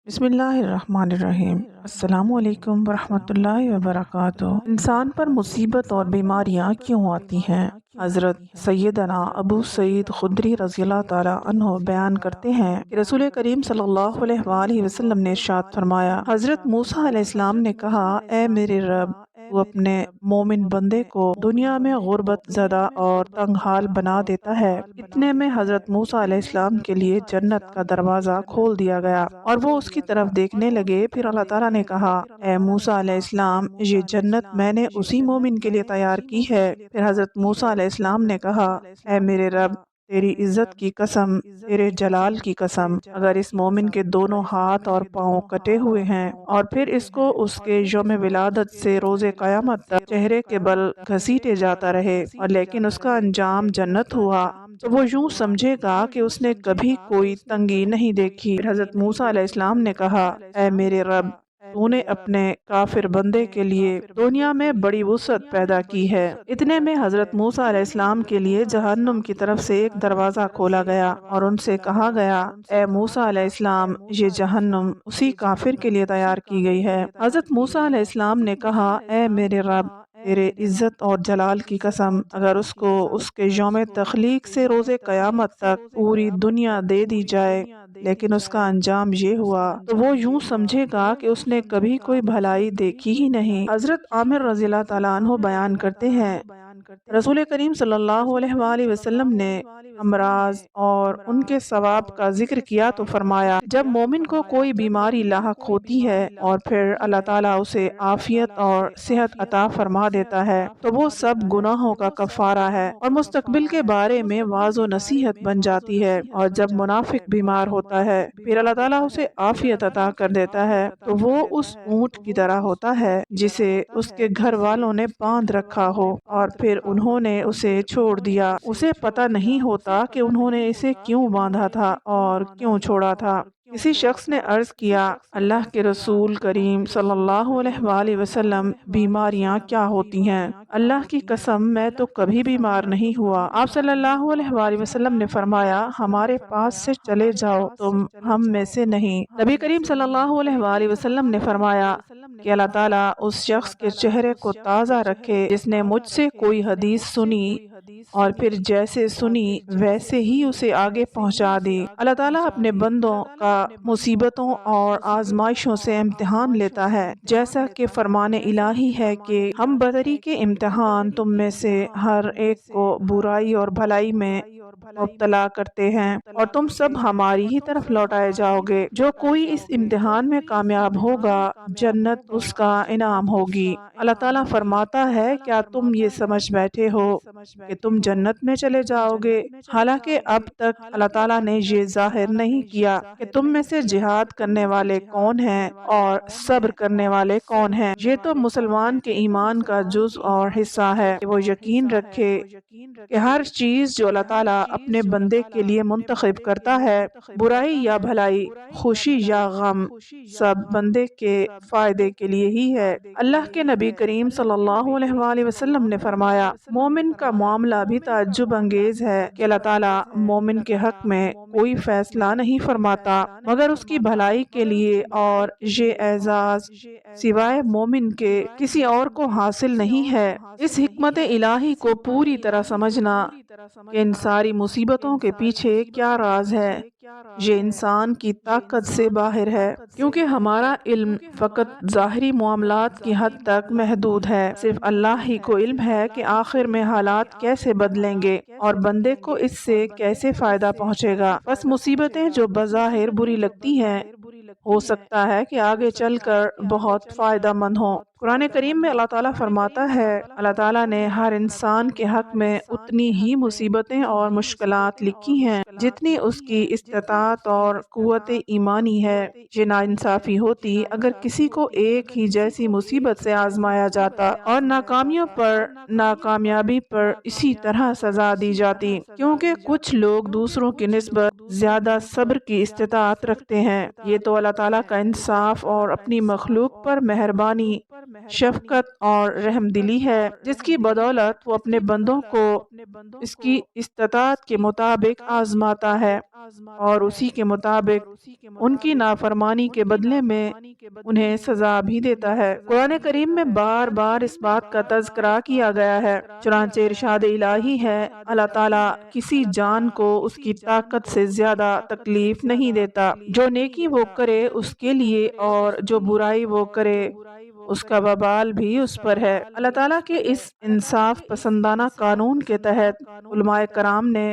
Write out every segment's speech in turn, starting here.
بسم اللہ الرحمن الرحیم۔ السلام علیکم ورحمۃ اللہ وبرکاتہ۔ انسان پر مصیبت اور بیماریاں کیوں آتی ہیں؟ حضرت سیدنا ابو سعید خدری رضی اللہ تعالیٰ عنہ بیان کرتے ہیں کہ رسول کریم صلی اللہ علیہ وآلہ وسلم نے ارشاد فرمایا، حضرت موسیٰ علیہ السلام نے کہا، اے میرے رب، تو اپنے مومن بندے کو دنیا میں غربت زدہ اور تنگ حال بنا دیتا ہے۔ اتنے میں حضرت موسیٰ علیہ السلام کے لیے جنت کا دروازہ کھول دیا گیا اور وہ اس کی طرف دیکھنے لگے۔ پھر اللہ تعالیٰ نے کہا، اے موسیٰ علیہ السلام، یہ جنت میں نے اسی مومن کے لیے تیار کی ہے۔ پھر حضرت موسیٰ علیہ السلام نے کہا، اے میرے رب، تیری عزت کی قسم، تیرے جلال کی قسم، اگر اس مومن کے دونوں ہاتھ اور پاؤں کٹے ہوئے ہیں اور پھر اس کو اس کے یوم ولادت سے روز قیامت تک چہرے کے بل گھسیٹے جاتا رہے اور لیکن اس کا انجام جنت ہوا، تو وہ یوں سمجھے گا کہ اس نے کبھی کوئی تنگی نہیں دیکھی۔ پھر حضرت موسیٰ علیہ السلام نے کہا، اے میرے رب، تو نے اپنے کافر بندے کے لیے دنیا میں بڑی وسعت پیدا کی ہے۔ اتنے میں حضرت موسیٰ علیہ السلام کے لیے جہنم کی طرف سے ایک دروازہ کھولا گیا اور ان سے کہا گیا، اے موسیٰ علیہ السلام، یہ جہنم اسی کافر کے لیے تیار کی گئی ہے۔ حضرت موسیٰ علیہ السلام نے کہا، اے میرے رب، تیرے عزت اور جلال کی قسم، اگر اس کو اس کے یوم تخلیق سے روز قیامت تک پوری دنیا دے دی جائے لیکن اس کا انجام یہ ہوا، تو وہ یوں سمجھے گا کہ اس نے کبھی کوئی بھلائی دیکھی ہی نہیں۔ حضرت عامر رضی اللہ تعالیٰ عنہ بیان کرتے ہیں، رسول کریم صلی اللہ علیہ وآلہ وسلم نے امراض اور ان کے ثواب کا ذکر کیا تو فرمایا، جب مومن کو کوئی بیماری لاحق ہوتی ہے اور پھر اللہ تعالیٰ اسے عافیت اور صحت عطا فرما دیتا ہے تو وہ سب گناہوں کا کفارہ ہے اور مستقبل کے بارے میں واعظ و نصیحت بن جاتی ہے۔ اور جب منافق بیمار ہوتا ہے پھر اللہ تعالیٰ اسے عافیت عطا کر دیتا ہے تو وہ اس اونٹ کی طرح ہوتا ہے جسے اس کے گھر والوں نے باندھ رکھا ہو اور پھر انہوں نے اسے چھوڑ دیا، اسے پتہ نہیں ہوتا کہ انہوں نے اسے کیوں باندھا تھا اور کیوں چھوڑا تھا۔ کسی شخص نے عرض کیا، اللہ کے رسول کریم صلی اللہ علیہ وآلہ وسلم، بیماریاں کیا ہوتی ہیں؟ اللہ کی قسم، میں تو کبھی بیمار نہیں ہوا۔ آپ صلی اللہ علیہ وآلہ وسلم نے فرمایا، ہمارے پاس سے چلے جاؤ، تم ہم میں سے نہیں۔ نبی کریم صلی اللہ علیہ وآلہ وسلم نے فرمایا کہ اللہ تعالیٰ اس شخص کے چہرے کو تازہ رکھے جس نے مجھ سے کوئی حدیث سنی اور پھر جیسے سنی ویسے ہی اسے آگے پہنچا دی۔ اللہ تعالیٰ اپنے بندوں کا مصیبتوں اور آزمائشوں سے امتحان لیتا ہے، جیسا کہ فرمان الہی ہے کہ ہم بدری کے امتحان تم میں سے ہر ایک کو برائی اور بھلائی میں مبتلا کرتے ہیں اور تم سب ہماری ہی طرف لوٹائے جاؤ گے۔ جو کوئی اس امتحان میں کامیاب ہوگا جنت اس کا انعام ہوگی۔ اللہ تعالیٰ فرماتا ہے، کیا تم یہ سمجھ بیٹھے ہو کہ تم جنت میں چلے جاؤ گے؟ حالانکہ اب تک اللہ تعالیٰ نے یہ ظاہر نہیں کیا کہ تم میں سے جہاد کرنے والے کون ہیں اور صبر کرنے والے کون ہیں۔ یہ تو مسلمان کے ایمان کا جز اور حصہ ہے کہ وہ یقین رکھے کہ ہر چیز جو اللہ تعالیٰ اپنے بندے کے لیے منتخب کرتا ہے، برائی یا بھلائی، خوشی یا غم، سب بندے کے فائدے کے لیے ہی ہے۔ اللہ کے نبی کریم صلی اللہ علیہ وآلہ وسلم نے فرمایا، مومن کا معاملہ بھی تعجب انگیز ہے کہ اللہ تعالیٰ مومن کے حق میں کوئی فیصلہ نہیں فرماتا مگر اس کی بھلائی کے لیے، اور یہ اعزاز سوائے مومن کے کسی اور کو حاصل نہیں ہے۔ اس حکمت الہی کو پوری طرح سمجھنا کہ ان ساری مصیبتوں کے پیچھے کیا راز ہے، یہ انسان کی طاقت سے باہر ہے، کیونکہ ہمارا علم فقط ظاہری معاملات کی حد تک محدود ہے۔ صرف اللہ ہی کو علم ہے کہ آخر میں حالات کیسے بدلیں گے اور بندے کو اس سے کیسے فائدہ پہنچے گا۔ بس مصیبتیں جو بظاہر بری لگتی ہیں، ہو سکتا ہے کہ آگے چل کر بہت فائدہ مند ہوں۔ قرآن کریم میں اللہ تعالیٰ فرماتا ہے، اللہ تعالیٰ نے ہر انسان کے حق میں اتنی ہی مصیبتیں اور مشکلات لکھی ہیں جتنی اس کی استطاعت اور قوت ایمانی ہے۔ یہ ناانصافی ہوتی اگر کسی کو ایک ہی جیسی مصیبت سے آزمایا جاتا اور ناکامیوں پر ناکامیابی پر اسی طرح سزا دی جاتی، کیونکہ کچھ لوگ دوسروں کی نسبت زیادہ صبر کی استطاعت رکھتے ہیں۔ یہ تو اللہ تعالیٰ کا انصاف اور اپنی مخلوق پر مہربانی شفقت اور رحم دلی ہے، جس کی بدولت وہ اپنے بندوں کو اس کی استطاعت کے مطابق آزماتا ہے اور اسی کے مطابق ان کی نافرمانی کے بدلے میں انہیں سزا بھی دیتا ہے۔ قرآن کریم میں بار بار اس بات کا تذکرہ کیا گیا ہے، چنانچہ ارشاد الہی ہے، اللہ تعالیٰ کسی جان کو اس کی طاقت سے زیادہ تکلیف نہیں دیتا، جو نیکی وہ کرے اس کے لیے اور جو برائی وہ کرے اس کا وبال بھی اس پر ہے۔ اللہ تعالیٰ کے اس انصاف پسندانہ قانون کے تحت علماء کرام نے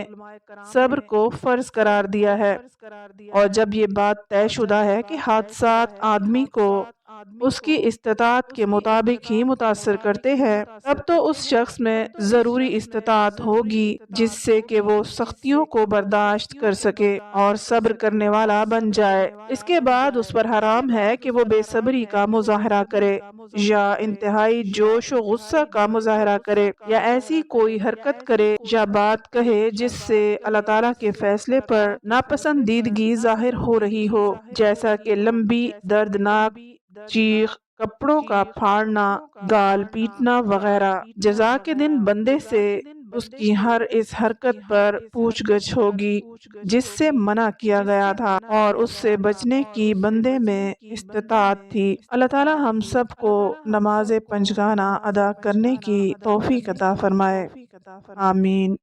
صبر کو فرض قرار دیا ہے، اور جب یہ بات طے شدہ ہے کہ حادثات آدمی کو اس کی استطاعت کے مطابق ہی متاثر کرتے ہیں، اب تو اس شخص میں ضروری استطاعت ہوگی جس سے کہ وہ سختیوں کو برداشت کر سکے اور صبر کرنے والا بن جائے۔ اس کے بعد اس پر حرام ہے کہ وہ بے صبری کا مظاہرہ کرے یا انتہائی جوش و غصہ کا مظاہرہ کرے یا ایسی کوئی حرکت کرے یا بات کہے جس سے اللہ تعالیٰ کے فیصلے پر ناپسندیدگی ظاہر ہو رہی ہو، جیسا کہ لمبی دردناک چیخ، کپڑوں کا پھاڑنا، گال پیٹنا وغیرہ۔ جزا کے دن بندے سے اس کی ہر اس حرکت پر پوچھ گچھ ہوگی جس سے منع کیا گیا تھا، اور اس سے بچنے کی بندے میں استطاعت تھی۔ اللہ تعالیٰ ہم سب کو نماز پنجگانہ ادا کرنے کی توفیق عطا فرمائے، آمین۔